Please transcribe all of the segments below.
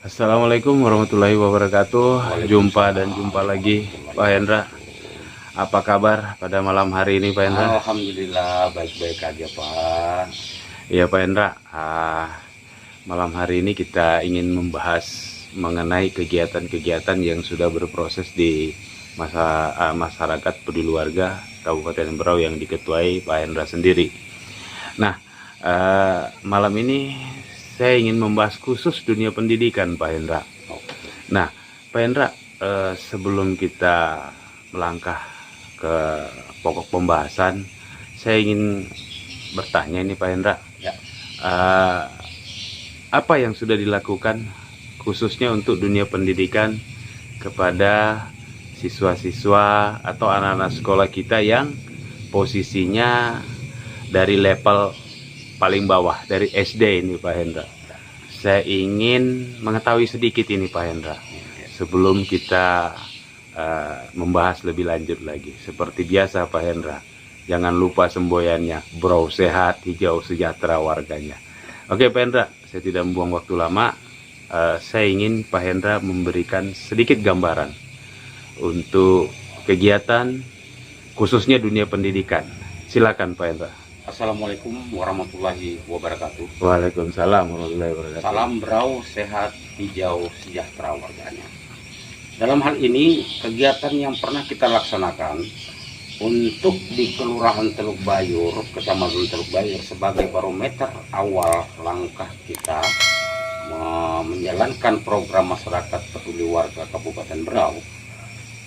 Assalamualaikum warahmatullahi wabarakatuh. Jumpa dan jumpa Waalaikumsalam lagi warahmatullahi Pak Hendra. wabarakatuh. Apa kabar pada malam hari ini Pak Hendra? Alhamdulillah baik-baik aja Pak. Iya Pak Hendra, malam hari ini kita ingin membahas mengenai kegiatan-kegiatan yang sudah berproses di masyarakat peduli warga Kabupaten Berau yang diketuai Pak Hendra sendiri. Nah, malam ini saya ingin membahas khusus dunia pendidikan Pak Hendra. Nah, Pak Hendra, sebelum kita melangkah ke pokok pembahasan, saya ingin bertanya ini Pak Hendra, Ya. apa yang sudah dilakukan khususnya untuk dunia pendidikan kepada siswa-siswa atau anak-anak sekolah kita yang posisinya dari level paling bawah, dari SD ini Pak Hendra. Saya ingin mengetahui sedikit ini Pak Hendra sebelum kita membahas lebih lanjut lagi. Seperti biasa Pak Hendra, jangan lupa semboyannya, Berau sehat, hijau sejahtera warganya. Oke Pak Hendra, saya tidak membuang waktu lama. Saya ingin Pak Hendra memberikan sedikit gambaran untuk kegiatan khususnya dunia pendidikan. Silakan Pak Hendra. Assalamualaikum warahmatullahi wabarakatuh. Waalaikumsalam warahmatullahi wabarakatuh. Salam Berau sehat, hijau sejahtera warganya. Dalam hal ini kegiatan yang pernah kita laksanakan untuk di Kelurahan Teluk Bayur, Kecamatan Teluk Bayur, sebagai barometer awal langkah kita menjalankan program masyarakat peduli warga Kabupaten Berau,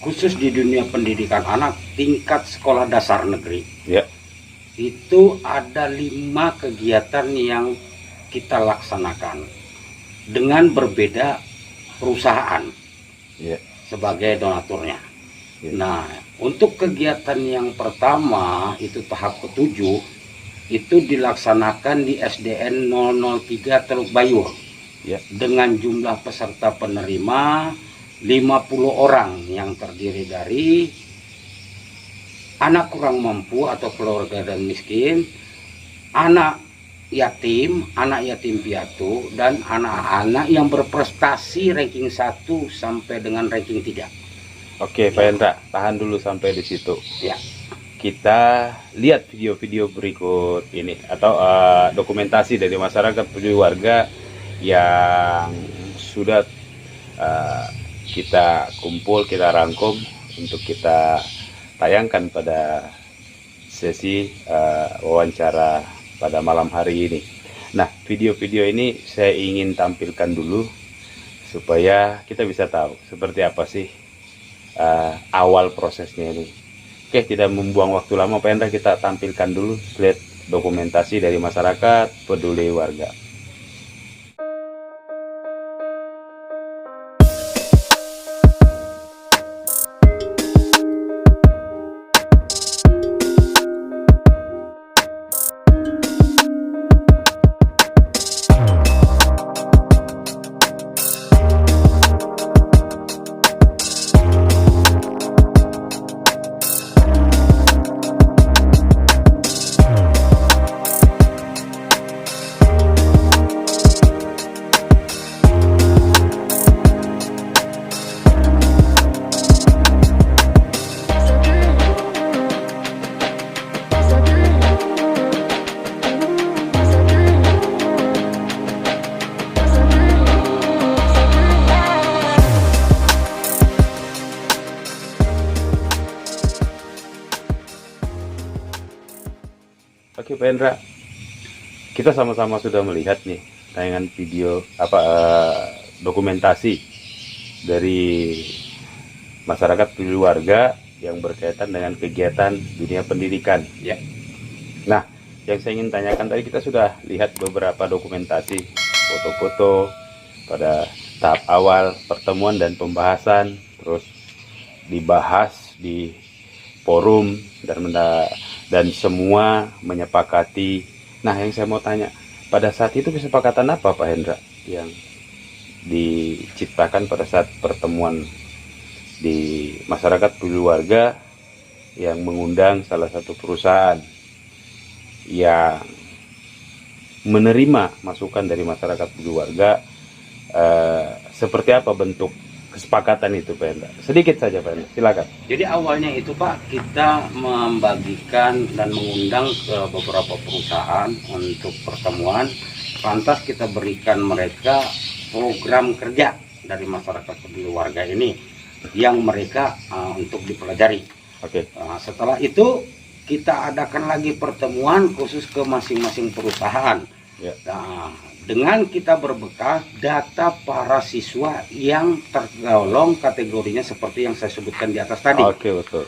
khusus di dunia pendidikan anak tingkat sekolah dasar negeri. Ya. Itu ada 5 kegiatan yang kita laksanakan dengan berbeda perusahaan sebagai donaturnya. Nah, untuk kegiatan yang pertama itu tahap ke-7 itu dilaksanakan di SDN 003 Teluk Bayur dengan jumlah peserta penerima 50 orang yang terdiri dari anak kurang mampu atau keluarga dan miskin, anak yatim piatu, dan anak-anak yang berprestasi ranking 1 sampai dengan ranking 3. Oke Pak Hendra, tahan dulu sampai di situ. Ya. Kita lihat video-video berikut ini atau dokumentasi dari masyarakat peduli warga yang sudah kita kumpul, kita rangkum untuk kita tayangkan pada sesi wawancara pada malam hari ini. Nah, video-video ini saya ingin tampilkan dulu supaya kita bisa tahu seperti apa sih awal prosesnya ini. Oke, tidak membuang waktu lama Pak Hendra, kita tampilkan dulu lihat dokumentasi dari masyarakat peduli warga. Oke Pak Hendra, kita sama-sama sudah melihat nih tayangan video dokumentasi dari masyarakat peduli warga yang berkaitan dengan kegiatan dunia pendidikan. Ya. Nah, yang saya ingin tanyakan tadi, kita sudah lihat beberapa dokumentasi foto-foto pada tahap awal pertemuan dan pembahasan, terus dibahas di forum dan semua menyepakati. Nah, yang saya mau tanya, pada saat itu kesepakatan apa Pak Hendra yang diciptakan pada saat pertemuan di masyarakat peduli warga yang mengundang salah satu perusahaan yang menerima masukan dari masyarakat peduli warga seperti apa bentuk kesepakatan itu Pak Hendra? Sedikit saja Pak Hendra, silakan. Jadi awalnya itu Pak, kita membagikan dan mengundang ke beberapa perusahaan untuk pertemuan. Lantas kita berikan mereka program kerja dari masyarakat peduli warga ini yang mereka untuk dipelajari. Oke. Setelah itu kita adakan lagi pertemuan khusus ke masing-masing perusahaan. Ya. Nah, dengan kita berbekal data para siswa yang tergolong kategorinya seperti yang saya sebutkan di atas tadi. Oke, betul.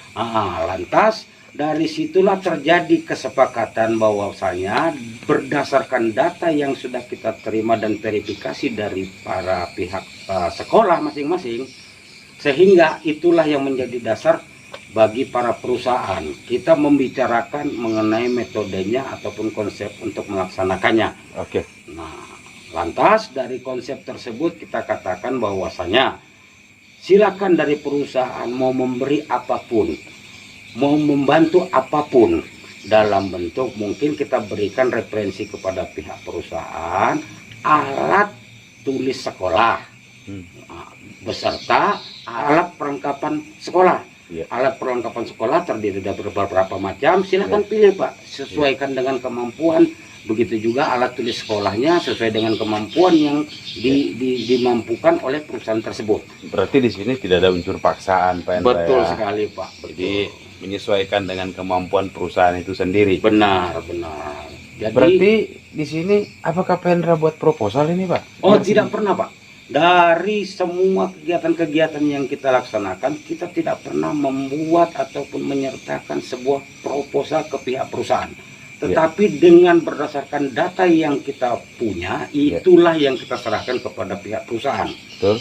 Lantas dari situlah terjadi kesepakatan bahwasanya berdasarkan data yang sudah kita terima dan verifikasi dari para pihak sekolah masing-masing, sehingga itulah yang menjadi dasar bagi para perusahaan. Kita membicarakan mengenai metodenya ataupun konsep untuk melaksanakannya. Oke. Nah, lantas dari konsep tersebut kita katakan bahwasanya silakan dari perusahaan mau memberi apapun, mau membantu apapun dalam bentuk mungkin kita berikan referensi kepada pihak perusahaan alat tulis sekolah beserta alat perlengkapan sekolah. Ya. Alat perlengkapan sekolah terdiri dari beberapa macam, silakan pilih Pak, sesuaikan dengan kemampuan. Begitu juga alat tulis sekolahnya sesuai dengan kemampuan yang dimampukan oleh perusahaan tersebut. Berarti di sini tidak ada unsur paksaan Pak Hendra. Betul ya? sekali Pak. Jadi menyesuaikan dengan kemampuan perusahaan itu sendiri. Benar. Jadi, berarti di sini apakah Pak Hendra buat proposal ini Pak? Oh tidak pernah Pak. Dari semua kegiatan-kegiatan yang kita laksanakan, kita tidak pernah membuat ataupun menyertakan sebuah proposal ke pihak perusahaan. Tetapi dengan berdasarkan data yang kita punya, itulah yang kita serahkan kepada pihak perusahaan. Betul.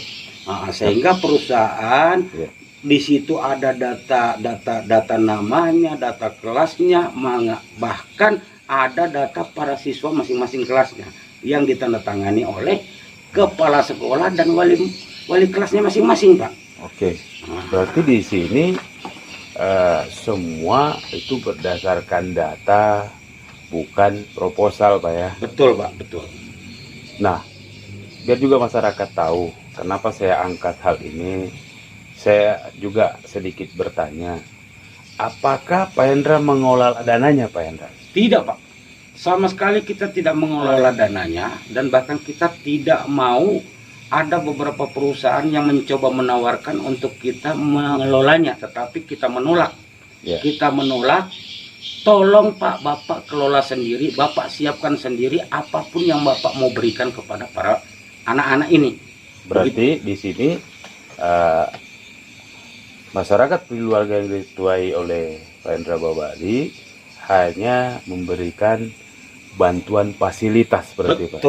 Sehingga perusahaan di situ ada data namanya, data kelasnya, bahkan ada data para siswa masing-masing kelasnya yang ditandatangani oleh kepala sekolah dan wali kelasnya masing-masing Pak. Oke. Berarti di sini semua itu berdasarkan data, bukan proposal Pak ya. Betul Pak, betul. Nah, biar juga masyarakat tahu kenapa saya angkat hal ini, saya juga sedikit bertanya, apakah Pak Hendra mengolah dananya Pak Hendra? Tidak Pak, sama sekali kita tidak mengelola dananya, dan bahkan kita tidak mau ada beberapa perusahaan yang mencoba menawarkan untuk kita mengelolanya, tetapi kita menolak. Kita menolak. Tolong Pak, Bapak kelola sendiri, Bapak siapkan sendiri apapun yang Bapak mau berikan kepada para anak-anak ini. Berarti di sini masyarakat keluarga yang dituai oleh Pak Hendra Babadi hanya memberikan bantuan fasilitas berarti Pak.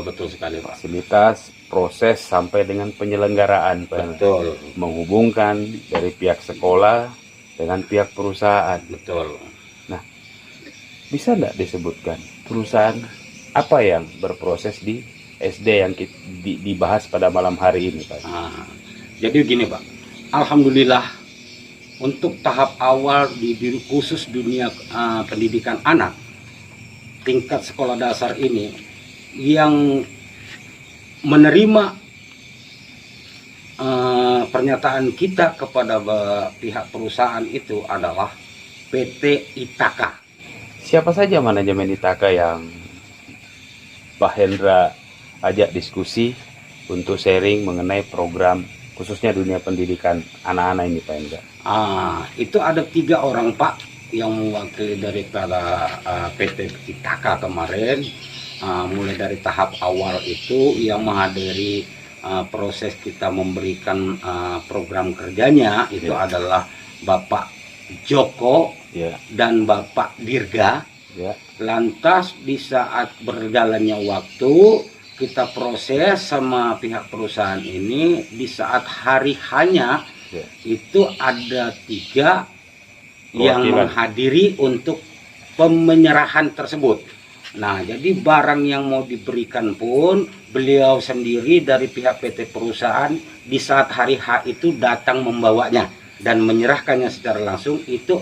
Betul sekali Pak. Fasilitas, proses sampai dengan penyelenggaraan Pak. Betul. Menghubungkan dari pihak sekolah dengan pihak perusahaan. Betul. Nah, bisa enggak disebutkan perusahaan apa yang berproses di SD yang dibahas pada malam hari ini Pak? Jadi begini Pak, alhamdulillah untuk tahap awal di khusus dunia pendidikan anak tingkat sekolah dasar ini yang menerima pernyataan kita kepada pihak perusahaan itu adalah PT Itaka. Siapa saja manajemen Itaka yang Pak Hendra ajak diskusi untuk sharing mengenai program khususnya dunia pendidikan anak-anak ini Pak Hendra? Itu ada 3 orang Pak yang mewakili daripada PT Itaka kemarin, mulai dari tahap awal itu yang menghadiri proses kita memberikan program kerjanya itu adalah Bapak Joko dan Bapak Dirga. Lantas di saat berjalannya waktu kita proses sama pihak perusahaan ini, di saat hari hanya itu ada 3 yang menghadiri untuk pemenyerahan tersebut. Nah, jadi barang yang mau diberikan pun beliau sendiri dari pihak PT perusahaan di saat hari H itu datang membawanya dan menyerahkannya secara langsung. Itu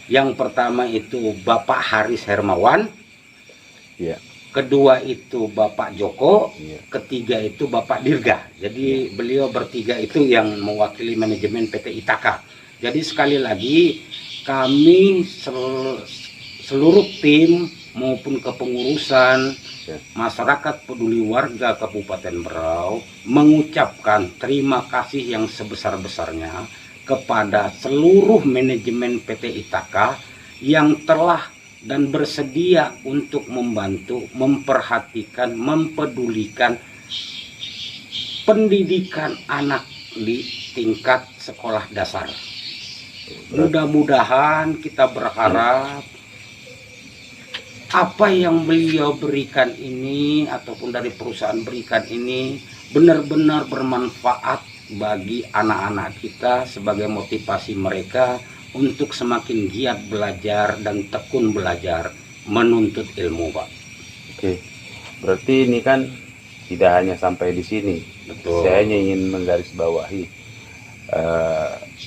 yang pertama itu Bapak Haris Hermawan, kedua itu Bapak Joko, Iya. ketiga itu Bapak Dirga. Jadi beliau bertiga itu yang mewakili manajemen PT Itaka. Jadi sekali lagi kami seluruh tim maupun kepengurusan Ya. masyarakat peduli warga Kabupaten Berau mengucapkan terima kasih yang sebesar-besarnya kepada seluruh manajemen PT Itaka yang telah dan bersedia untuk membantu, memperhatikan, mempedulikan pendidikan anak di tingkat sekolah dasar. Mudah-mudahan kita berharap apa yang beliau berikan ini ataupun dari perusahaan berikan ini benar-benar bermanfaat bagi anak-anak kita sebagai motivasi mereka untuk semakin giat belajar dan tekun belajar menuntut ilmu, Pak. Oke, berarti ini kan tidak hanya sampai di sini. Betul. Saya hanya ingin menggarisbawahi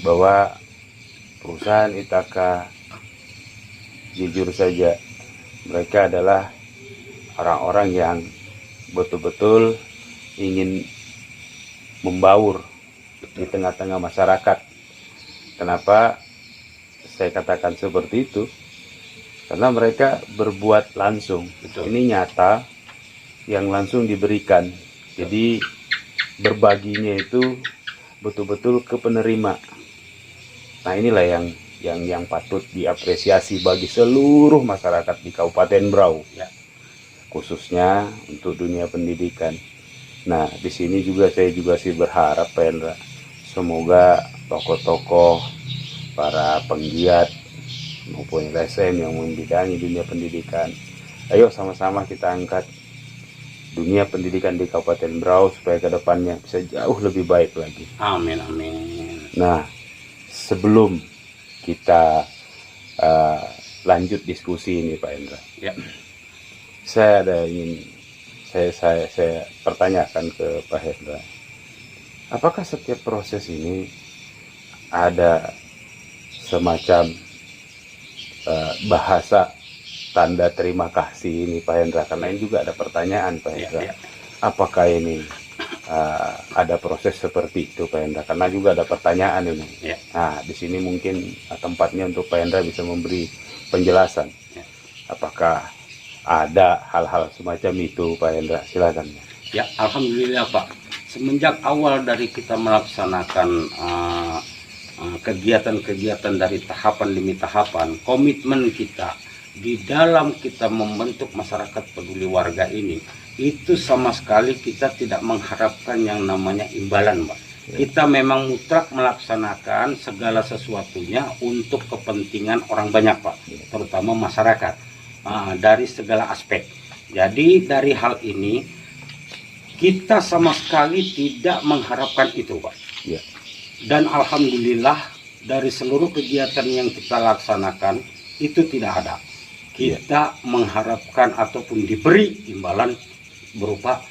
bahwa perusahaan Itaka jujur saja mereka adalah orang-orang yang betul-betul ingin membaur di tengah-tengah masyarakat. Kenapa saya katakan seperti itu? Karena mereka berbuat langsung. Betul. Ini nyata yang langsung diberikan. Jadi berbaginya itu betul-betul ke penerima. Nah, inilah yang patut diapresiasi bagi seluruh masyarakat di Kabupaten Berau, Ya. khususnya untuk dunia pendidikan. Nah, di sini juga saya sih berharap, Pak Hendra, semoga tokoh-tokoh, para penggiat maupun LSM yang membidangi dunia pendidikan, ayo sama-sama kita angkat dunia pendidikan di Kabupaten Berau supaya kedepannya bisa jauh lebih baik lagi. Amin, amin. Nah, sebelum kita lanjut diskusi ini, Pak Hendra, Ya. saya pertanyakan ke Pak Hendra, apakah setiap proses ini ada semacam bahasa tanda terima kasih ini, Pak Hendra? Karena ini juga ada pertanyaan, Pak Hendra. Ya. Apakah ini ada proses seperti itu, Pak Hendra? Karena juga ada pertanyaan ini. Ya. Nah, di sini mungkin tempatnya untuk Pak Hendra bisa memberi penjelasan. Ya. Apakah ada hal-hal semacam itu, Pak Hendra? Silakan. Ya, alhamdulillah, Pak. Semenjak awal dari kita melaksanakan kegiatan-kegiatan dari tahapan demi tahapan, komitmen kita di dalam kita membentuk masyarakat peduli warga ini, itu sama sekali kita tidak mengharapkan yang namanya imbalan, Pak. Kita memang mutlak melaksanakan segala sesuatunya untuk kepentingan orang banyak, Pak, terutama masyarakat, dari segala aspek. Jadi dari hal ini kita sama sekali tidak mengharapkan itu, Pak. Ya. Dan alhamdulillah dari seluruh kegiatan yang kita laksanakan itu tidak ada. Kita mengharapkan ataupun diberi imbalan berupa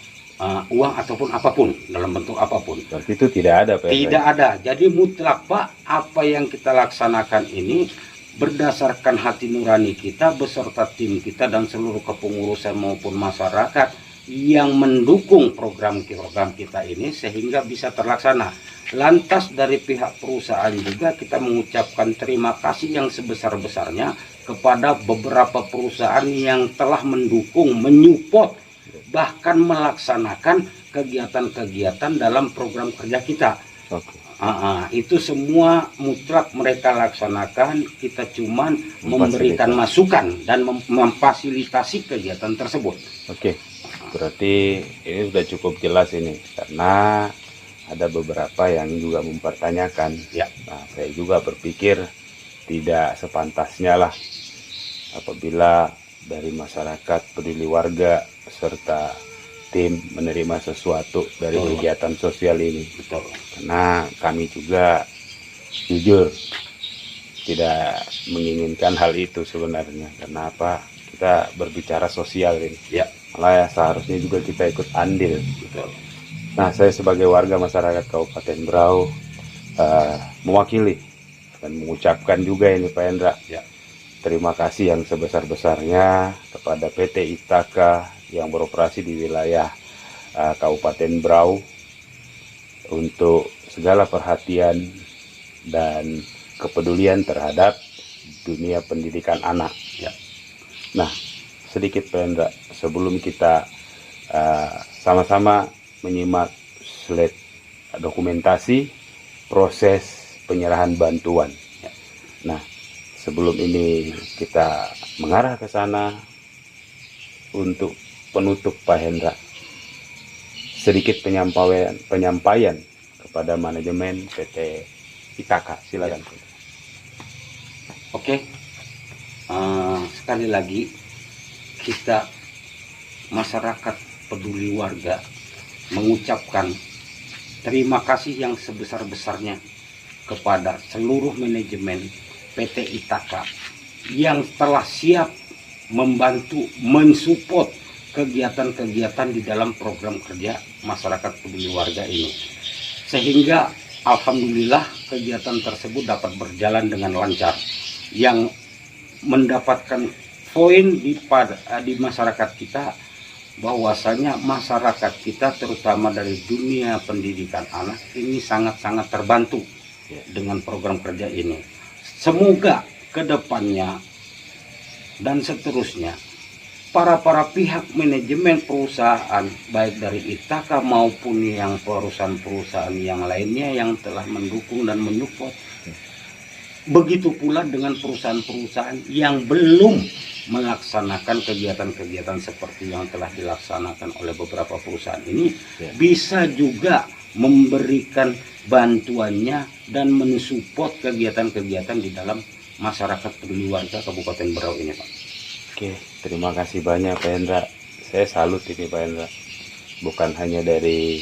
uang ataupun apapun, dalam bentuk apapun. Berarti itu tidak ada, Pak? Tidak ada. Jadi mutlak, Pak, apa yang kita laksanakan ini berdasarkan hati nurani kita beserta tim kita dan seluruh kepengurusan maupun masyarakat yang mendukung program kita ini sehingga bisa terlaksana. Lantas dari pihak perusahaan juga kita mengucapkan terima kasih yang sebesar-besarnya kepada beberapa perusahaan yang telah mendukung, menyupport, bahkan melaksanakan kegiatan-kegiatan dalam program kerja kita. Oke. Itu semua mutlak mereka laksanakan, kita cuman memberikan masukan dan memfasilitasi kegiatan tersebut. Oke, berarti ini sudah cukup jelas ini, karena ada beberapa yang juga mempertanyakan. Ya. Nah, saya juga berpikir tidak sepantasnya lah apabila dari masyarakat peduli warga serta tim menerima sesuatu dari kegiatan sosial ini. Betul. Karena kami juga jujur tidak menginginkan hal itu sebenarnya. Karena apa? Kita berbicara sosial ini. Ya. Malah ya seharusnya juga kita ikut andil. Betul. Nah, saya sebagai warga masyarakat Kabupaten Berau mewakili dan mengucapkan juga ini, Pak Hendra. Ya. Terima kasih yang sebesar-besarnya kepada PT Itaka yang beroperasi di wilayah Kabupaten Berau untuk segala perhatian dan kepedulian terhadap dunia pendidikan anak. Ya. Nah, sedikit Pak Hendra, sebelum kita sama-sama menyimak slide dokumentasi proses penyerahan bantuan. Ya. Nah, sebelum ini kita mengarah ke sana, untuk penutup Pak Hendra, sedikit penyampaian kepada manajemen PT Ithaka, silakan. Ya. Oke, sekali lagi kita masyarakat peduli warga mengucapkan terima kasih yang sebesar-besarnya kepada seluruh manajemen PT Ithaka yang telah siap membantu, mensupport kegiatan-kegiatan di dalam program kerja masyarakat peduli warga ini, sehingga alhamdulillah kegiatan tersebut dapat berjalan dengan lancar, yang mendapatkan poin di masyarakat kita, bahwasanya masyarakat kita terutama dari dunia pendidikan anak ini sangat-sangat terbantu dengan program kerja ini. Semoga kedepannya dan seterusnya para pihak manajemen perusahaan baik dari Ithaka maupun yang perusahaan-perusahaan yang lainnya yang telah mendukung dan menyupport, begitu pula dengan perusahaan-perusahaan yang belum melaksanakan kegiatan-kegiatan seperti yang telah dilaksanakan oleh beberapa perusahaan ini, bisa juga memberikan bantuannya dan mensupport kegiatan-kegiatan di dalam masyarakat peduli warga Kabupaten Berau ini, Pak. Oke, terima kasih banyak Pak Hendra. Saya salut ini Pak Hendra, bukan hanya dari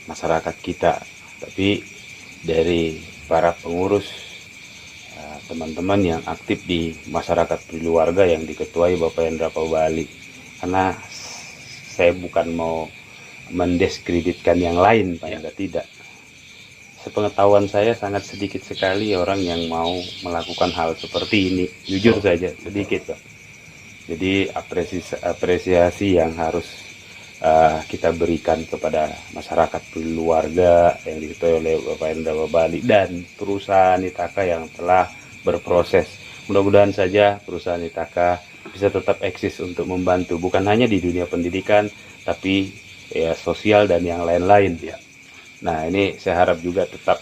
masyarakat kita, tapi dari para pengurus, teman-teman yang aktif di masyarakat peduli warga yang diketuai Bapak Hendra Pabali. Karena saya bukan mau mendiskreditkan yang lain Pak Hendra, tidak. Sepengetahuan saya sangat sedikit sekali orang yang mau melakukan hal seperti ini, jujur saja sedikit Pak. Jadi apresiasi yang harus kita berikan kepada masyarakat keluarga yang diketuai oleh Bapak Hendra Pabali dan perusahaan Ithaka yang telah berproses. Mudah-mudahan saja perusahaan Ithaka bisa tetap eksis untuk membantu bukan hanya di dunia pendidikan, tapi ya sosial dan yang lain-lain ya. Nah, ini saya harap juga tetap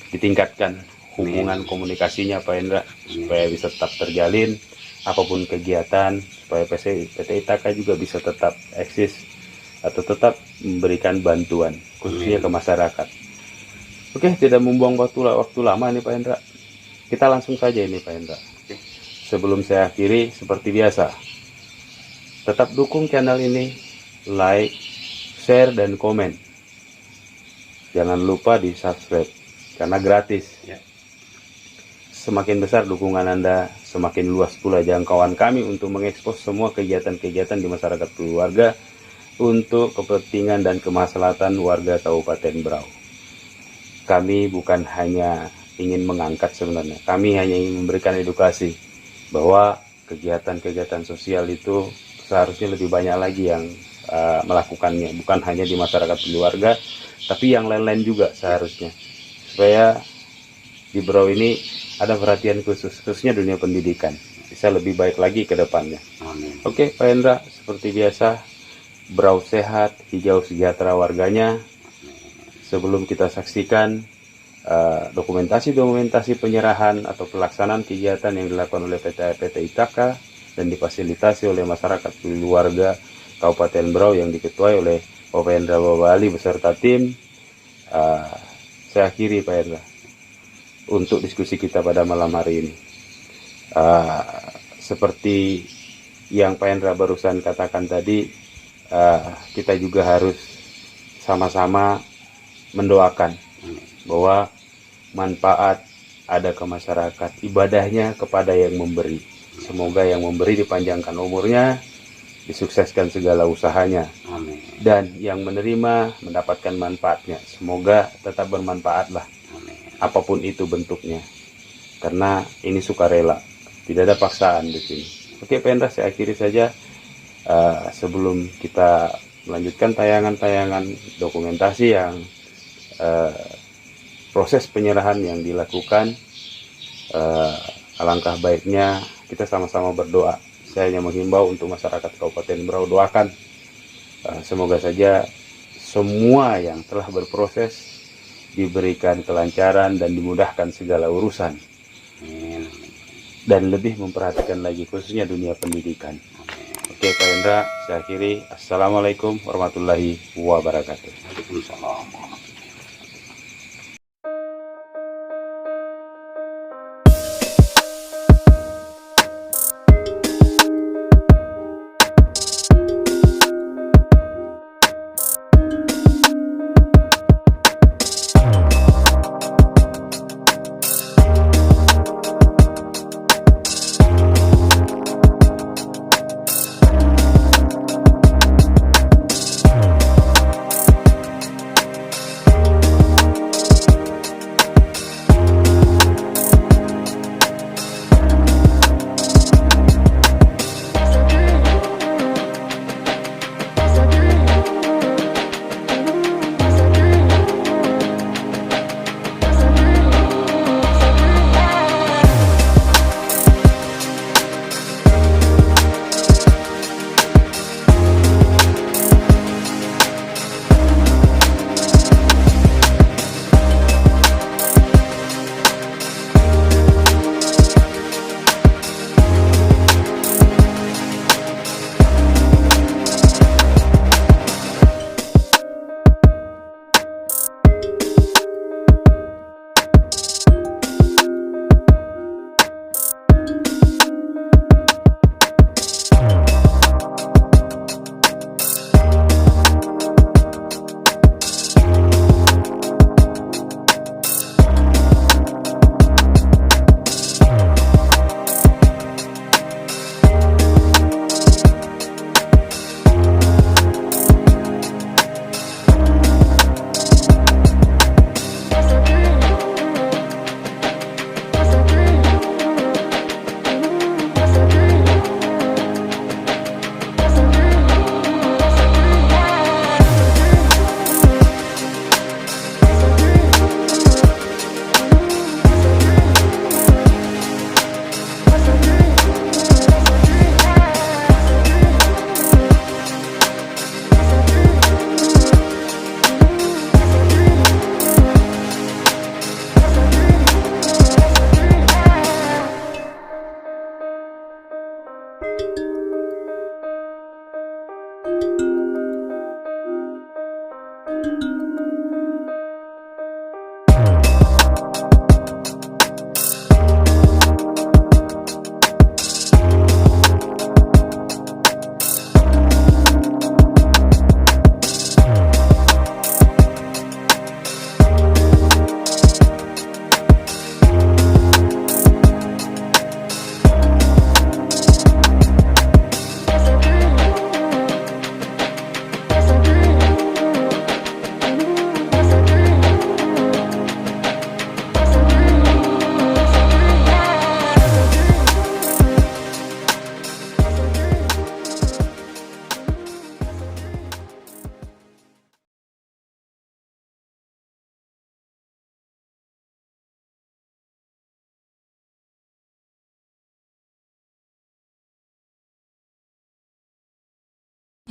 ditingkatkan hubungan komunikasinya Pak Hendra, supaya bisa tetap terjalin apapun kegiatan, supaya PT Ithaka juga bisa tetap eksis atau tetap memberikan bantuan khususnya ke masyarakat. Oke, tidak membuang waktu lama nih Pak Hendra. Kita langsung saja ini Pak Hendra. Sebelum saya akhiri, seperti biasa, tetap dukung channel ini, like, share, dan komen. Jangan lupa di subscribe karena gratis. Semakin besar dukungan Anda, semakin luas pula jangkauan kami untuk mengekspos semua kegiatan-kegiatan di masyarakat keluarga untuk kepentingan dan kemaslahatan warga Kabupaten Berau. Kami bukan hanya ingin mengangkat sebenarnya, kami hanya ingin memberikan edukasi bahwa kegiatan-kegiatan sosial itu seharusnya lebih banyak lagi yang melakukannya, bukan hanya di masyarakat keluarga, tapi yang lain-lain juga seharusnya, supaya di Berau ini ada perhatian khususnya dunia pendidikan, bisa lebih baik lagi ke depannya. Amin. Oke Pak Hendra, seperti biasa, Berau sehat, hijau sejahtera warganya. Sebelum kita saksikan dokumentasi penyerahan atau pelaksanaan kegiatan yang dilakukan oleh PT Ithaka dan difasilitasi oleh masyarakat keluarga Kabupaten Berau yang diketuai oleh Bapak Hendra Pabali beserta tim, saya akhiri Pak Hendra untuk diskusi kita pada malam hari ini. Seperti yang Pak Hendra barusan katakan tadi, kita juga harus sama-sama mendoakan bahwa manfaat ada ke masyarakat, ibadahnya kepada yang memberi. Semoga yang memberi dipanjangkan umurnya, disukseskan segala usahanya. Amin. Dan yang menerima mendapatkan manfaatnya. Semoga tetap bermanfaatlah. Amin. Apapun itu bentuknya. Karena ini sukarela, tidak ada paksaan di sini. Oke Pak Hendra, saya akhiri saja. Sebelum kita melanjutkan tayangan-tayangan dokumentasi yang proses penyerahan yang dilakukan, alangkah baiknya kita sama-sama berdoa. Saya hanya menghimbau untuk masyarakat Kabupaten Berau, doakan semoga saja semua yang telah berproses diberikan kelancaran dan dimudahkan segala urusan, dan lebih memperhatikan lagi khususnya dunia pendidikan. Oke Pak Hendra, saya akhiri. Assalamualaikum warahmatullahi wabarakatuh. Waalaikumsalam.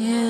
Yeah.